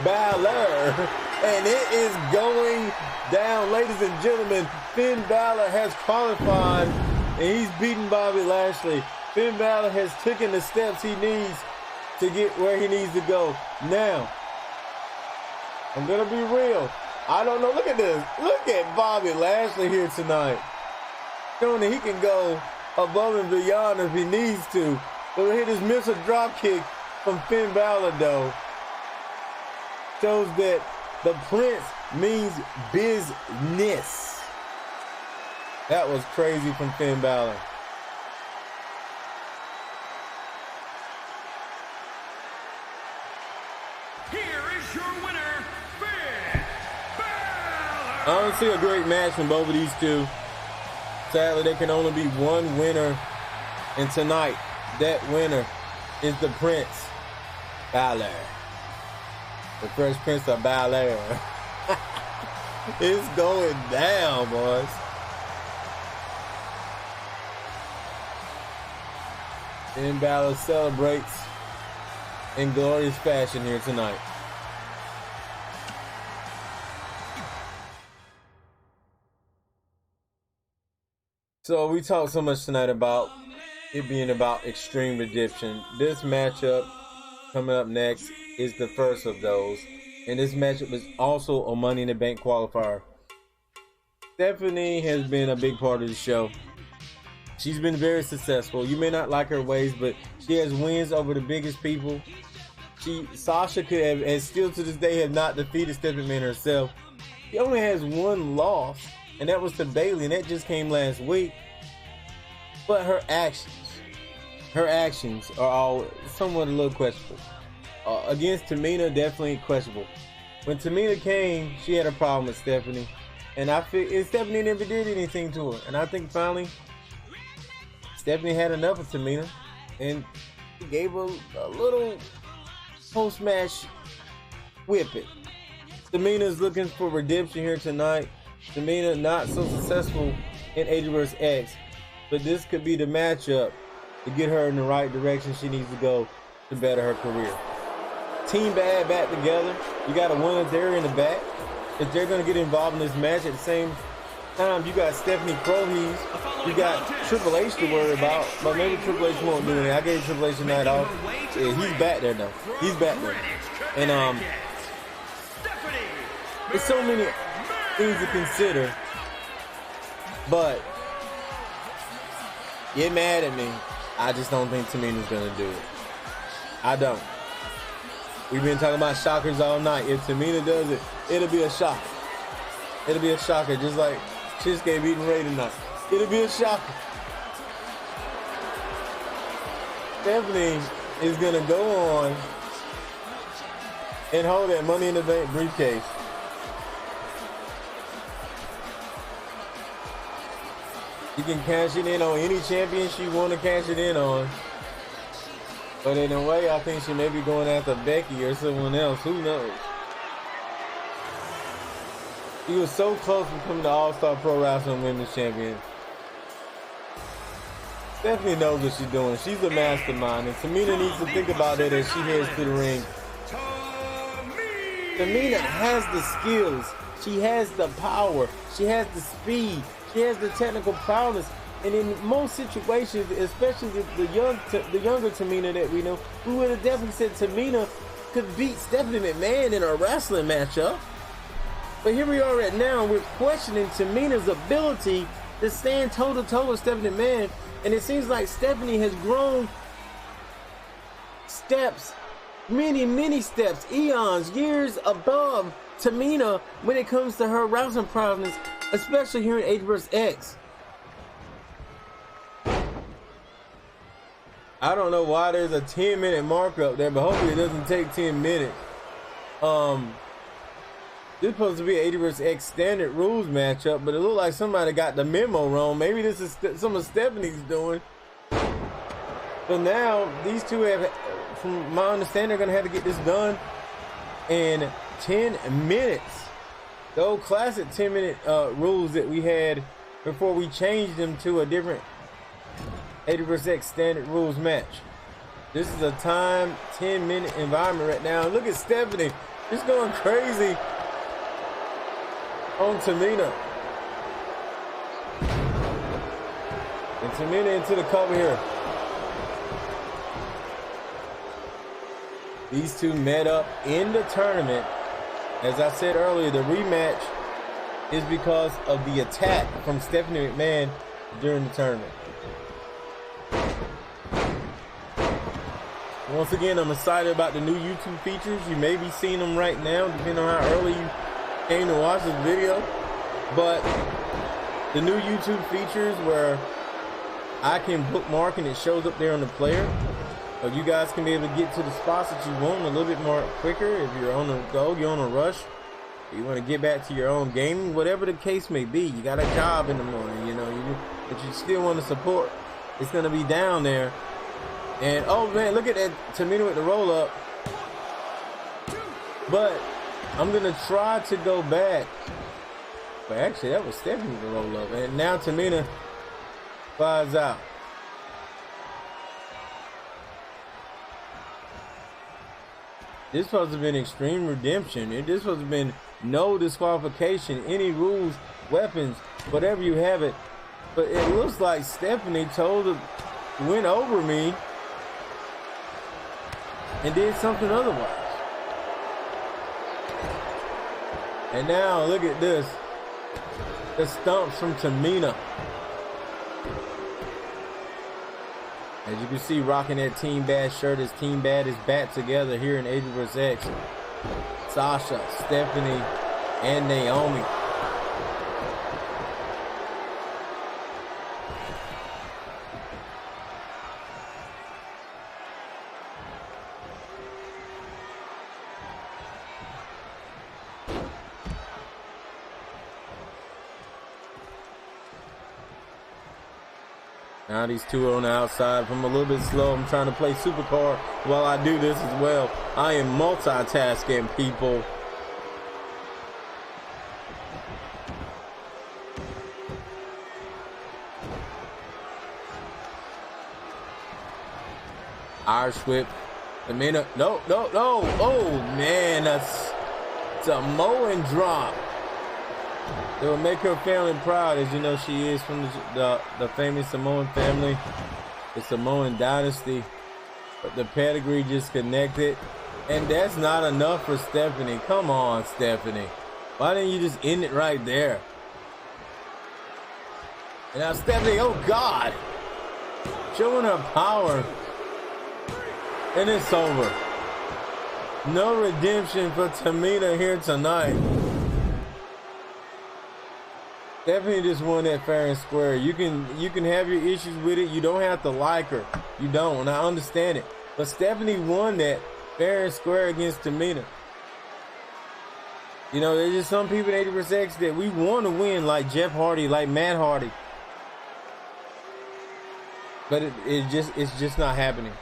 S1: Balor. And it is going down, ladies and gentlemen. Finn Balor has qualified and he's beaten Bobby Lashley. Finn Balor has taken the steps he needs to get where he needs to go. Now, I'm gonna be real. I don't know. Look at this. Look at Bobby Lashley here tonight. Showing that he can go above and beyond if he needs to. But we hit his missile drop kick from Finn Balor though. Shows that the Prince means business. That was crazy from Finn Balor. Honestly, a great match from both of these two. Sadly, there can only be one winner. And tonight, that winner is the Prince Balor. The Fresh Prince of Balor. It's going down, boys. Finn Balor celebrates in glorious fashion here tonight. So we talked so much tonight about it being about Extreme Redemption. This matchup coming up next is the first of those. And this matchup is also a Money in the Bank qualifier. Stephanie has been a big part of the show. She's been very successful. You may not like her ways, but she has wins over the biggest people. Sasha could have, and still to this day, have not defeated Stephanie McMahon herself. She only has one loss, and that was to Bayley, and that just came last week. But her actions are all somewhat a little questionable. Against Tamina, definitely questionable. When Tamina came, she had a problem with Stephanie, and Stephanie never did anything to her. And I think finally, Stephanie had enough of Tamina, and gave her a little post-match whipping. Tamina's looking for redemption here tonight. Tamina not so successful in ADG Universe Ex, but this could be the matchup to get her in the right direction she needs to go to better her career. Team Bad back together. You got a winner there in the back. If they're going to get involved in this match at the same time, you got Stephanie Crowhees. You got Triple H to worry about, but maybe Triple H won't do anything. I gave Triple H a night off. Yeah, he's back there though. He's back there. And there's so many things to consider, but get mad at me. I just don't think Tamina's gonna do it. I don't. We've been talking about shockers all night. If Tamina does it, it'll be a shocker. It'll be a shocker, just like Shinsuke beating Ray tonight. It'll be a shocker. Stephanie is gonna go on and hold that Money in the Bank briefcase. She can cash it in on any champion she want to cash it in on. But in a way, I think she may be going after Becky or someone else. Who knows? She was so close to becoming the All-Star Pro Wrestling Women's Champion. Stephanie knows what she's doing. She's a mastermind, and Tamina needs to think about that as she heads to the ring. Tamina has the skills. She has the power. She has the speed. She has the technical prowess. And in most situations, especially the younger Tamina that we know, we would have definitely said Tamina could beat Stephanie McMahon in a wrestling matchup. But here we are right now, we're questioning Tamina's ability to stand toe-to-toe with Stephanie McMahon. And it seems like Stephanie has grown steps, many steps, eons, years above Tamina when it comes to her wrestling prowess, especially here in ADG Universe Ex. I don't know why there's a 10-minute mark up there, but hopefully it doesn't take 10 minutes. This is supposed to be an ADG Universe Ex standard rules matchup, but it looked like somebody got the memo wrong. Maybe this is some of Stephanie's doing. But now these two have, from my understanding, they're gonna have to get this done in 10 minutes. The old classic 10-minute rules that we had before we changed them to a different ADG Universe Ex standard rules match. This is a time 10-minute environment right now. Look at Stephanie, she's going crazy on Tamina. And Tamina into the cover here. These two met up in the tournament. As I said earlier, the rematch is because of the attack from Stephanie McMahon during the tournament. Once again, I'm excited about the new YouTube features. You may be seeing them right now, depending on how early you came to watch this video. But the new YouTube features where I can bookmark and it shows up there on the player. So you guys can be able to get to the spots that you want a little bit more quicker. If you're on the go, you're on a rush, you want to get back to your own gaming, whatever the case may be. You got a job in the morning, you know, but you still want to support. It's going to be down there. And oh man, look at that Tamina with the roll up. But I'm going to try to go back. But actually, that was Stephanie with the roll up. And now Tamina flies out. This supposed to have been extreme redemption. This supposed to have been no disqualification, any rules, weapons, whatever you have it. But it looks like Stephanie went over me and did something otherwise. And now look at this. The stumps from Tamina. As you can see, rocking that Team Bad shirt, as Team Bad is back together here in ADG Universe Ex. Sasha, Stephanie, and Naomi. Now these two are on the outside. If I'm a little bit slow, I'm trying to play supercar while I do this as well. I am multitasking, people. Irish whip. Tamina. No. Oh, man. That's a Samoan drop. It will make her family proud, as you know she is from the famous Samoan family, the Samoan dynasty. But the pedigree just connected. And that's not enough for Stephanie. Come on, Stephanie. Why didn't you just end it right there? And now Stephanie, oh God. Showing her power. And it's over. No redemption for Tamina here tonight. Stephanie just won that fair and square. You can have your issues with it. You don't have to like her. You don't, and I understand it. But Stephanie won that fair and square against Tamina. You know, there's just some people in ADG Universe Ex that we want to win, like Jeff Hardy, like Matt Hardy. But it's just not happening.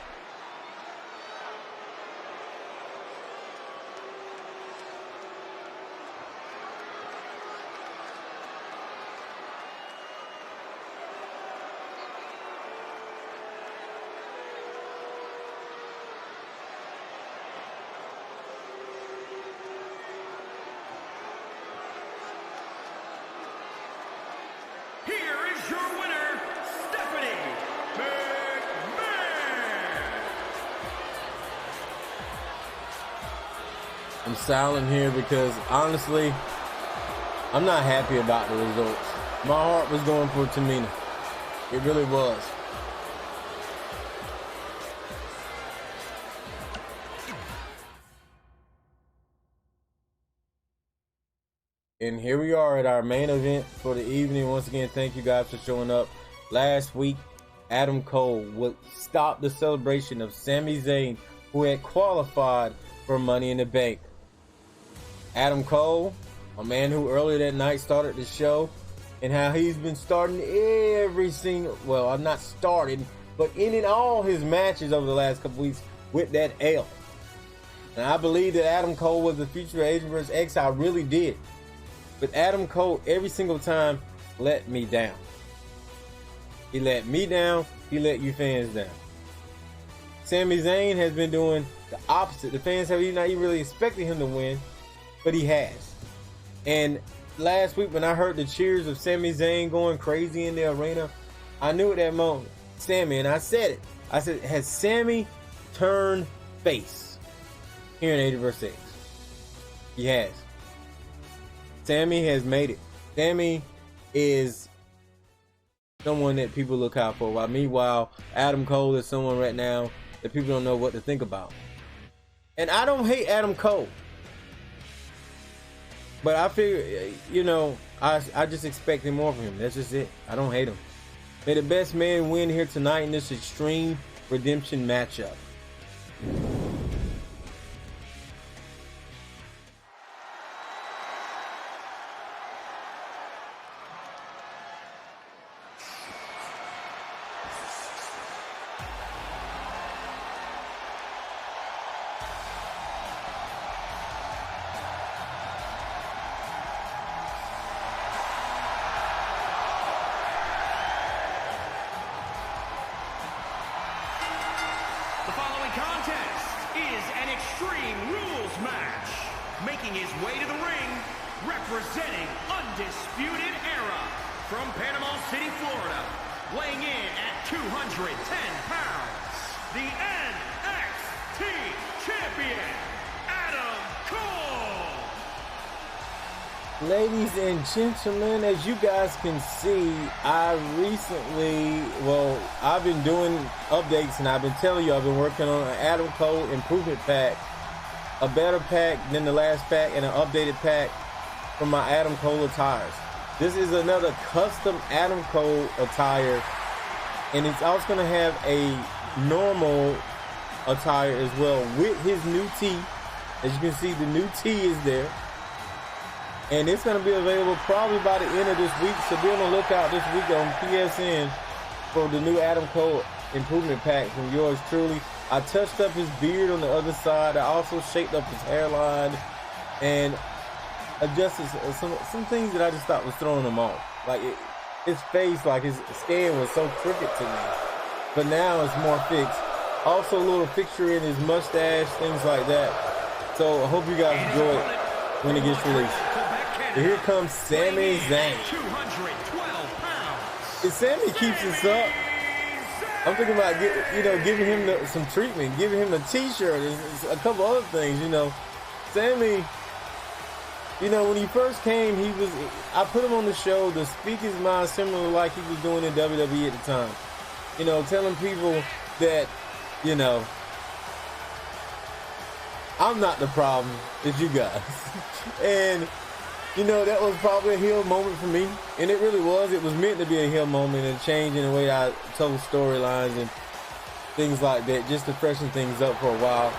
S2: Here is your winner,
S1: I'm silent here because honestly, I'm not happy about the results. My heart was going for Tamina. It really was. And here we are at our main event for the evening. Once again, thank you guys for showing up. Last week, Adam Cole would stop the celebration of Sami Zayn, who had qualified for Money in the Bank. Adam Cole, a man who earlier that night started the show, and how he's been starting every single, well, I'm not starting, but ending all his matches over the last couple weeks with that L. And I believe that Adam Cole was the future of ADG Universe Ex. I really did. But Adam Cole, every single time, let me down. He let me down. He let you fans down. Sami Zayn has been doing the opposite. The fans have not even really expected him to win, but he has. And last week when I heard the cheers of Sami Zayn going crazy in the arena, I knew at that moment, Sami, and I said it. I said, has Sami turned face here in ADG Universe Ex? He has. Sami has made it. Sami is someone that people look out for. While meanwhile, Adam Cole is someone right now that people don't know what to think about. And I don't hate Adam Cole, but I figure, you know, I just expected more from him. That's just it. I don't hate him. May the best man win here tonight in this Extreme Redemption matchup.
S2: The following contest is an Extreme Rules match. Making his way to the ring, representing Undisputed Era from Panama City, Florida, weighing in at 210 pounds, the NXT Champion, Adam Cole.
S1: Ladies and gentlemen, as you guys can see, I've been doing updates, and I've been telling you I've been working on an Adam Cole improvement pack, a better pack than the last pack, and an updated pack for my Adam Cole attires. This is another custom Adam Cole attire, and it's also going to have a normal attire as well with his new tee. As you can see, the new tee is there. And it's going to be available probably by the end of this week. So be on the lookout this week on PSN for the new Adam Cole improvement pack from yours truly. I touched up his beard on the other side. I also shaped up his hairline and adjusted some things that I just thought was throwing him off. Like his face, like his skin was so crooked to me. But now it's more fixed. Also a little fixture in his mustache, things like that. So I hope you guys enjoy it when it gets released. And here comes Sami Zayn. If Sami keeps this up, I'm thinking about giving him some treatment, giving him a t-shirt, and a couple other things. Sami, when he first came, I put him on the show to speak his mind, similar like he was doing in WWE at the time. Telling people that, I'm not the problem, it's you guys. And that was probably a heel moment for me. And it really was. It was meant to be a heel moment and a change in the way I told storylines and things like that, just to freshen things up for a while.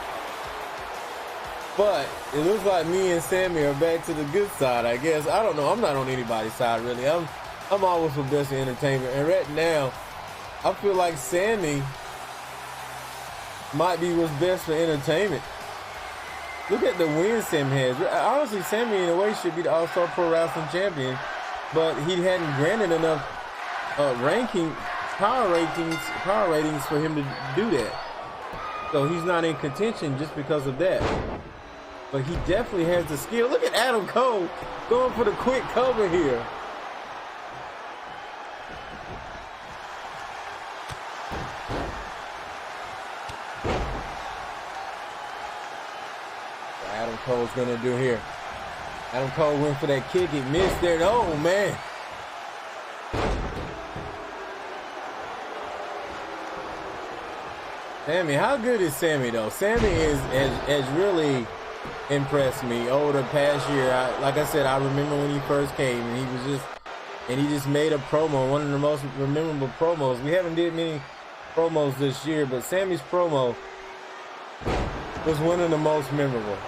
S1: But it looks like me and Sami are back to the good side, I guess. I don't know. I'm not on anybody's side, really. I'm always for best in entertainment. And right now, I feel like Sami might be what's best for entertainment. Look at the wins Sami has. Honestly, Sami in a way should be the All-Star Pro Wrestling Champion, but he hadn't granted enough power ratings for him to do that. So he's not in contention just because of that. But he definitely has the skill. Look at Adam Cole going for the quick cover here. Cole's gonna do here. Adam Cole went for that kick. He missed there. Oh, man. Sami, how good is Sami, though? Sami has really impressed me over the past year. Like I said, I remember when he first came, and he just made a promo, one of the most memorable promos. We haven't did many promos this year, but Sami's promo was one of the most memorable.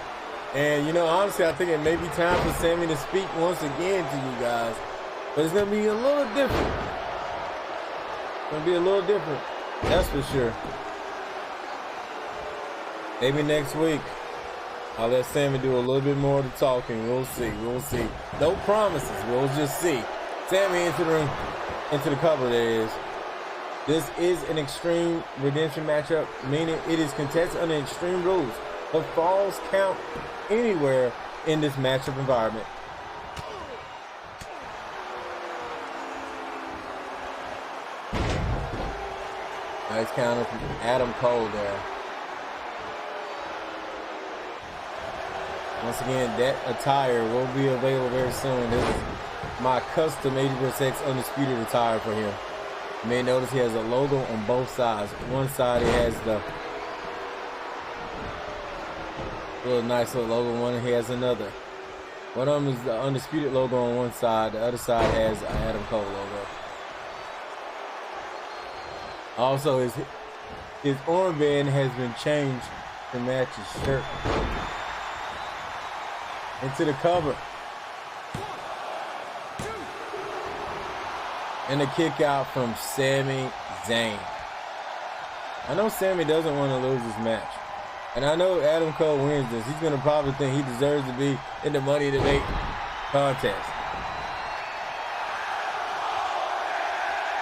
S1: And, you know, honestly, I think it may be time for Sami to speak once again to you guys. But it's going to be a little different. It's going to be a little different. That's for sure. Maybe next week, I'll let Sami do a little bit more of the talking. We'll see. We'll see. No promises. We'll just see. Sami into the ring. Into the cover, there is. This is an Extreme Redemption matchup, meaning it is contested under Extreme rules. But falls count anywhere in this matchup environment. Nice counter from Adam Cole there. Once again, that attire will be available very soon. This is my custom ADG Universe Ex Undisputed attire for him. You may notice he has a logo on both sides. One side he has the little nice little logo, one he has another. One of them is the Undisputed logo on one side, the other side has an Adam Cole logo. Also, his armband has been changed to match his shirt. Into the cover. And a kick out from Sami Zayn. I know Sami doesn't want to lose this match. And I know Adam Cole wins this. He's going to probably think he deserves to be in the Money in the Bank contest.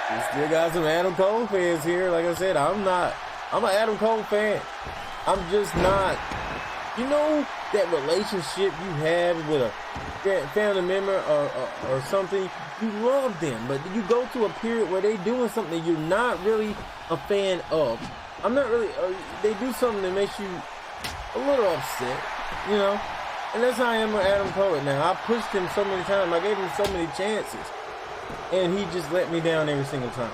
S1: We still got some Adam Cole fans here. Like I said, I'm an Adam Cole fan. I'm just not. You know that relationship you have with a family member or something, you love them, but you go to a period where they doing something you're not really a fan of. I'm not really, they do something that makes you a little upset, you know? And that's how I am with Adam Cole now. I pushed him so many times, I gave him so many chances, and he just let me down every single time.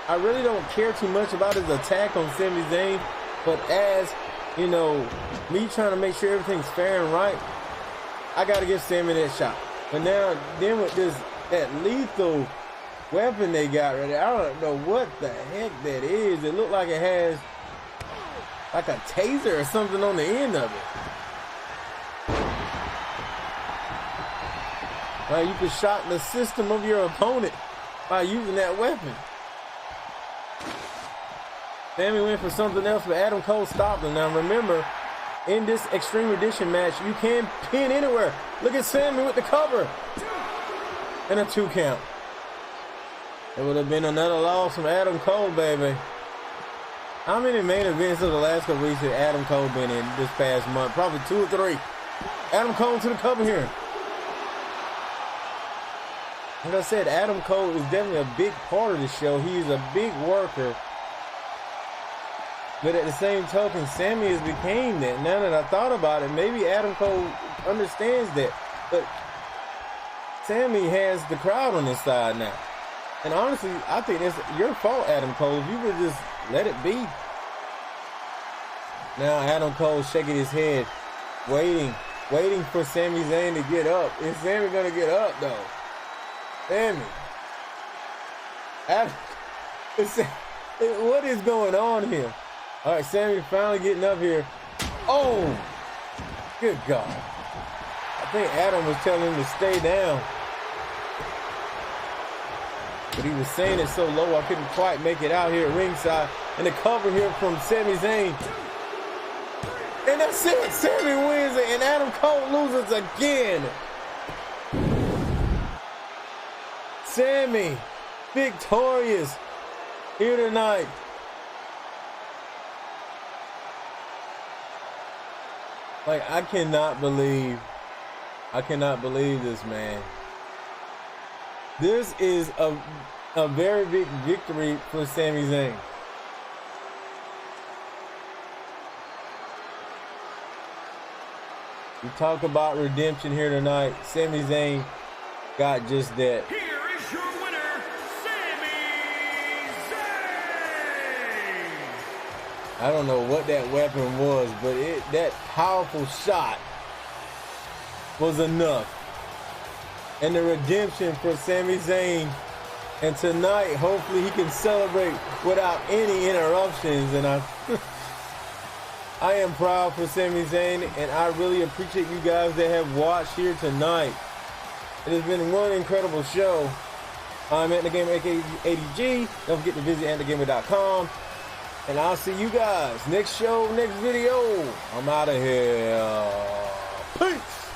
S1: I really don't care too much about his attack on Sami Zayn, but as, you know, me trying to make sure everything's fair and right, I got to give Sami that shot. But now, then with that lethal weapon they got right there, I don't know what the heck that is. It looked like it has like a taser or something on the end of it. Like you can shock the system of your opponent by using that weapon. Sami went for something else, but Adam Cole stopped him. Now remember, in this Extreme Edition match, you can pin anywhere. Look at Sami with the cover. And a 2 count. It would have been another loss from Adam Cole, baby. How many main events of the last couple weeks has Adam Cole been in this past month? Probably 2 or 3. Adam Cole to the cover here. Like I said, Adam Cole is definitely a big part of the show. He's a big worker. But at the same token, Sami has became that. Now that I thought about it, maybe Adam Cole understands that. But Sami has the crowd on his side now. And honestly, I think it's your fault, Adam Cole. If you would just let it be. Now Adam Cole shaking his head, waiting for Sami Zayn to get up. Is Sami gonna get up though? Sami. What is going on here? All right, Sami finally getting up here. Oh, good God. I think Adam was telling him to stay down. But he was saying it so low I couldn't quite make it out here at ringside. And the cover here from Sami Zayn. And that's it. Sami wins it and Adam Cole loses again. Sami victorious here tonight. Like, I cannot believe this, man. This is a very big victory for Sami Zayn. We talk about redemption here tonight. Sami Zayn got just that.
S2: Here is your winner, Sami Zayn.
S1: I don't know what that weapon was, but that powerful shot was enough. And the redemption for Sami Zayn. And tonight, hopefully he can celebrate without any interruptions. And I am proud for Sami Zayn, and I really appreciate you guys that have watched here tonight. It has been one incredible show. I'm AntDaGamer, aka ADG. Don't forget to visit AntDaGamer.com. And I'll see you guys next show, next video. I'm out of here. Peace.